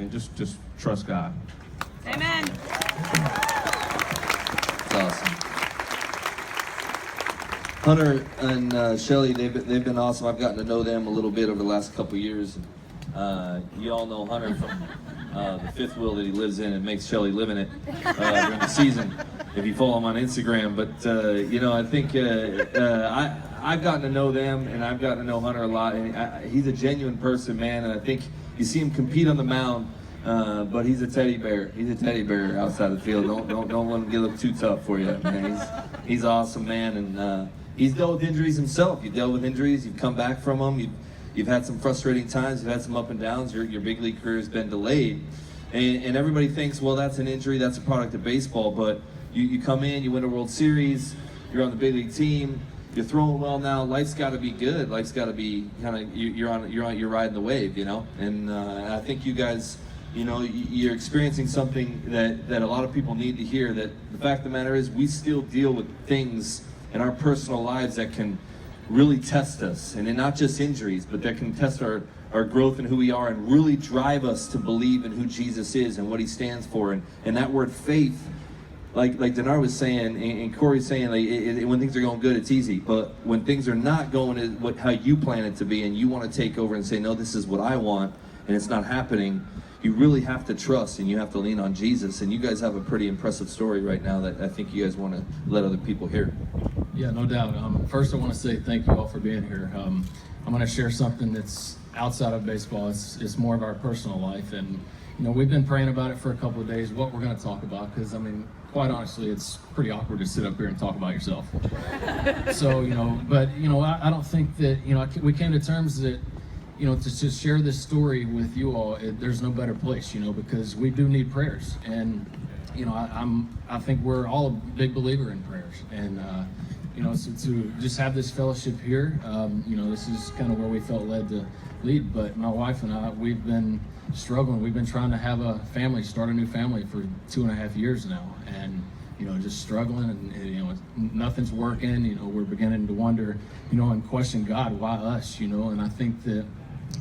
and just trust God. Amen. That's awesome. Hunter and Shelley, they've been awesome. I've gotten to know them a little bit over the last couple years. You all know Hunter from the fifth wheel that he lives in and makes Shelley live in it during the season, if you follow him on Instagram. But I think I've gotten to know them, and I've gotten to know Hunter a lot. And he's a genuine person, man. And I think you see him compete on the mound, but he's a teddy bear. He's a teddy bear outside the field. Don't let him get up too tough for you. Man, he's awesome, man. And he's dealt with injuries himself. You've dealt with injuries. You've come back from them. You've had some frustrating times. You've had some up and downs. Your big league career has been delayed. And everybody thinks, well, that's an injury. That's a product of baseball. But you come in, you win a World Series. You're on the big league team. You're throwing well now. Life's got to be good. Life's got to be kind of you're riding the wave, And I think you guys, you're experiencing something that a lot of people need to hear. That the fact of the matter is, we still deal with things in our personal lives that can really test us, and not just injuries, but that can test our growth and who we are, and really drive us to believe in who Jesus is and what he stands for. And that word faith, like Dinar was saying, and Corey's saying, when things are going good, it's easy. But when things are not going how you plan it to be, and you want to take over and say, no, this is what I want, and it's not happening, you really have to trust, and you have to lean on Jesus. And you guys have a pretty impressive story right now that I think you guys want to let other people hear. Yeah, no doubt. First, I want to say thank you all for being here. I'm going to share something that's outside of baseball. It's more of our personal life, and we've been praying about it for a couple of days. What we're going to talk about, because quite honestly, it's pretty awkward to sit up here and talk about yourself. So but I don't think that we came to terms that to share this story with you all. There's no better place, because we do need prayers, and I think we're all a big believer in prayers, and so to just have this fellowship here, this is kind of where we felt led to lead. But my wife and I, we've been struggling. We've been trying to have a family, start a new family for 2.5 years now, and just struggling, and nothing's working. We're beginning to wonder, and question God, why us? And I think that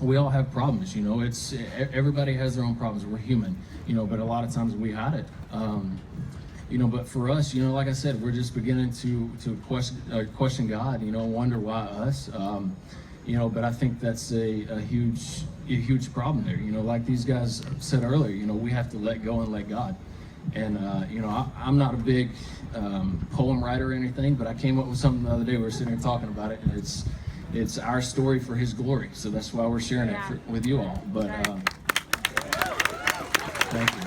we all have problems. It's everybody has their own problems. We're human, but a lot of times we hide it. But for us, like I said, we're just beginning to question God, wonder why us. But I think that's a huge problem there. Like these guys said earlier, we have to let go and let God. And I'm not a big poem writer or anything, but I came up with something the other day. We were sitting here talking about it, and it's our story for His glory. So that's why we're sharing it with you all. But thank you.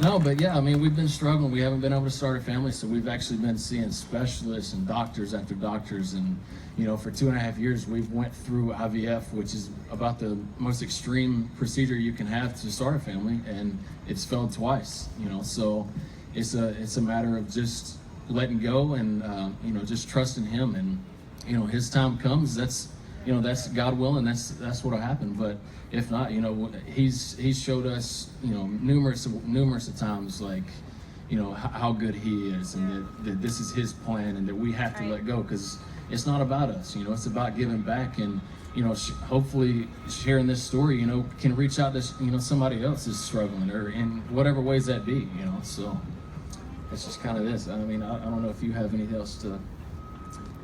No, but yeah, we've been struggling. We haven't been able to start a family, so we've actually been seeing specialists and doctors after doctors. And for 2.5 years, we've went through IVF, which is about the most extreme procedure you can have to start a family, and it's failed twice. So it's a matter of just letting go and just trusting Him. And His time comes. That's God willing. That's what'll happen. But if not, He's showed us numerous of times, like how good He is, and that this is His plan, and that we have to let go, because it's not about us. It's about giving back, and hopefully sharing this story can reach out to somebody else is struggling, or in whatever ways that be. So it's just kind of this. I don't know if you have anything else to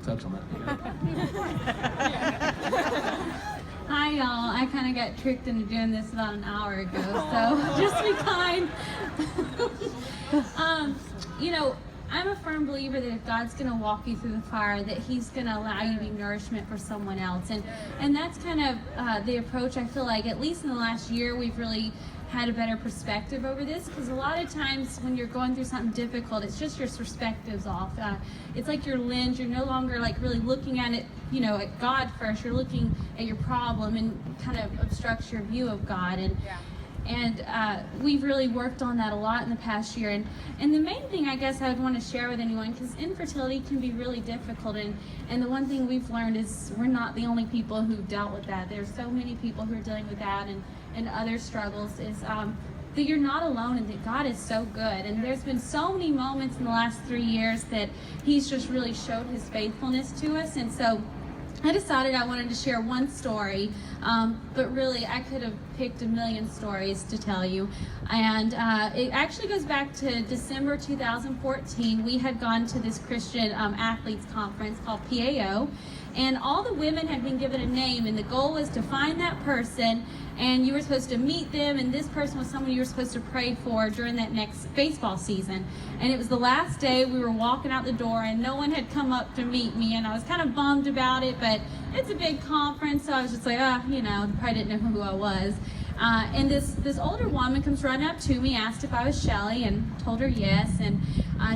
touch on that. Hi y'all, I kind of got tricked into doing this about an hour ago, so just be kind. I'm a firm believer that if God's going to walk you through the fire, that He's going to allow you to be nourishment for someone else. And that's kind of the approach I feel like, at least in the last year, we've really had a better perspective over this, because a lot of times when you're going through something difficult, it's just your perspective's off. It's like your lens, you're no longer like really looking at it, at God first. You're looking at your problem, and kind of obstructs your view of God. And we've really worked on that a lot in the past year. And the main thing I guess I would want to share with anyone, because infertility can be really difficult, and the one thing we've learned is we're not the only people who've dealt with that. There's so many people who are dealing with that and other struggles, is that you're not alone, and that God is so good. And there's been so many moments in the last 3 years that He's just really showed His faithfulness to us. And so I decided I wanted to share one story, but really I could have picked a million stories to tell you. And it actually goes back to December 2014. We had gone to this Christian athletes conference called PAO, and all the women had been given a name, and the goal was to find that person, and you were supposed to meet them, and this person was someone you were supposed to pray for during that next baseball season. And it was the last day. We were walking out the door, and no one had come up to meet me, and I was kind of bummed about it, but it's a big conference, so I was just like, you know, probably didn't know who I was. And this older woman comes running up to me, asked if I was Shelley, and told her yes. And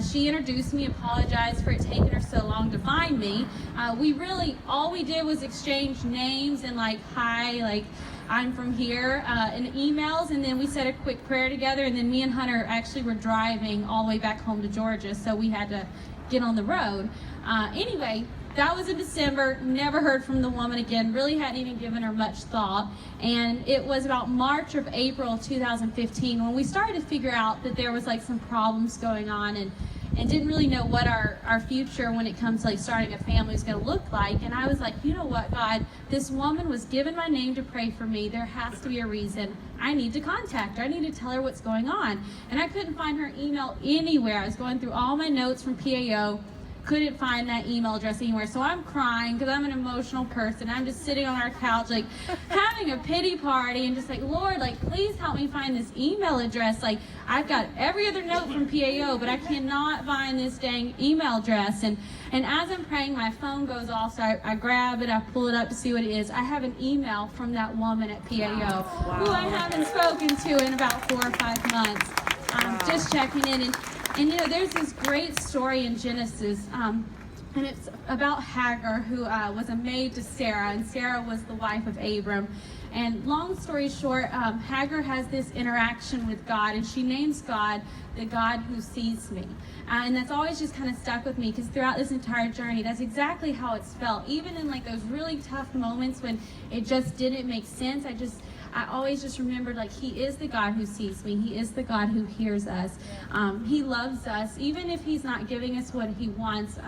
she introduced me, apologized for it taking her so long to find me. All we did was exchange names and like, hi, like, I'm from here, and emails, and then we said a quick prayer together, and then me and Hunter actually were driving all the way back home to Georgia, so we had to get on the road. Anyway, that was in December. Never heard from the woman again. Really hadn't even given her much thought. And it was about March or April 2015 when we started to figure out that there was like some problems going on, and didn't really know what our future when it comes to like starting a family was going to look like. And I was like, you know what, God, this woman was given my name to pray for me. There has to be a reason. I need to contact her. I need to tell her what's going on. And I couldn't find her email anywhere. I was going through all my notes from PAO. Couldn't find that email address anywhere. So I'm crying because I'm an emotional person. I'm just sitting on our couch like having a pity party and just like, Lord, like, please help me find this email address. Like, I've got every other note from PAO, but I cannot find this dang email address. And as I'm praying, my phone goes off, so I grab it, I pull it up to see what it is. I have an email from that woman at PAO who I haven't spoken to in about 4 or 5 months. Just checking in. And you know, there's this great story in Genesis, and it's about Hagar, who was a maid to Sarah, and Sarah was the wife of Abram. And long story short, Hagar has this interaction with God, and she names God the God who sees me. And that's always just kind of stuck with me, because throughout this entire journey, that's exactly how it's felt. Even in like those really tough moments when it just didn't make sense, I always just remembered, like, He is the God who sees me. He is the God who hears us. He loves us, even if He's not giving us what He wants.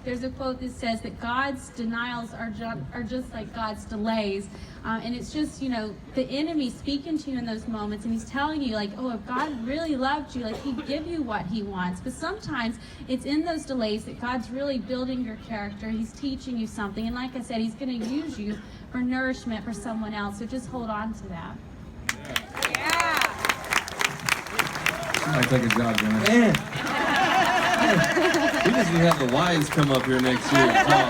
There's a quote that says that God's denials are just like God's delays. And it's just, you know, the enemy speaking to you in those moments, and he's telling you, like, oh, if God really loved you, like, He'd give you what He wants. But sometimes it's in those delays that God's really building your character. He's teaching you something. And like I said, He's going to use you for nourishment for someone else. So just hold on to that. Yeah. Somebody take a job, Jimmy. Man. We just need to have the wives come up here next year and talk.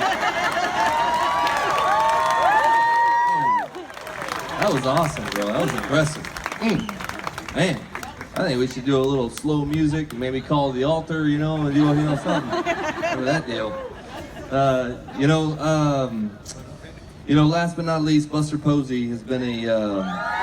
That was awesome, bro. That was impressive. Man, I think we should do a little slow music and maybe call the altar, you know, and do something. Remember that deal. Last but not least, Buster Posey has been a